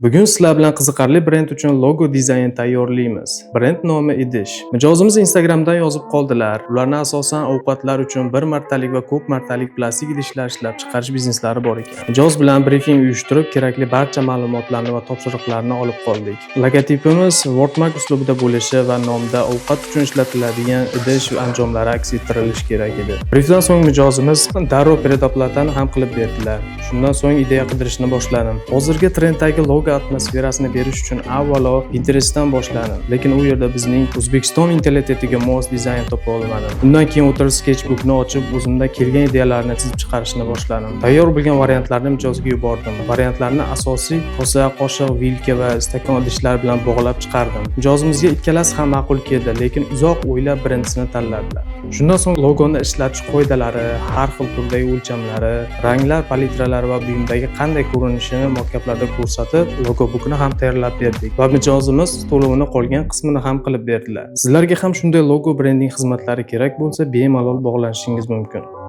Bugun sizlar bilan qiziqarli brend uchun logo dizayn tayyorlaymiz. Brend nomi Idish. Mijozimiz Instagramdan yozib qoldilar. Ularni asosan ovqatlar uchun bir martalik va ko'p martalik plastik idishlar ishlab chiqarish bizneslari bor ekan. Mijoz bilan brifing uyushtirib, kerakli barcha ma'lumotlarni va topshiriqlarni olib qoldik. Logotipimiz Wordmark uslubida bo'lishi va nomda ovqat uchun ishlatiladigan idish anjomlari aks ettirilishi kerak edi. Brifdan so'ng mijozimiz darrov predoplatani ham qilib berdilar. Shundan so'ng ideya qidirishni boshladim. Hozirgi trenddagi logo atmosferasini berish uchun avvalo Pinterestdan boshladim, lekin u yerda bizning O'zbekiston mentalitetiga mos dizayn topa olmadim. Undan keyin o'tirib sketchbookni ochib, o'zimdan kelgan ideyalarni chizib chiqarishni boshladim. Tayyor bo'lgan variantlarni mijozga yubordim. Variantlarni asosiy kosa, qoshiq, vilka va stakon idishlar bilan bog'lab chiqardim. Mijozimizga ikkalasi ham ma'qul keldi, lekin uzoq o'ylab birinchisini tanladilar. Shundan so'ng logoni ishlatish qoidalari, har xil turdagi o'lchamlari, ranglar palitralari va buyumdagi qanday ko'rinishini mockaplarda ko'rsatib, logobukni ham tayyorlab berdik va mijozimiz to'lovini qolgan qismini ham qilib berdilar. Sizlarga ham shunday logo brending xizmatlari kerak bo'lsa, bemalol bog'lanishingiz mumkin.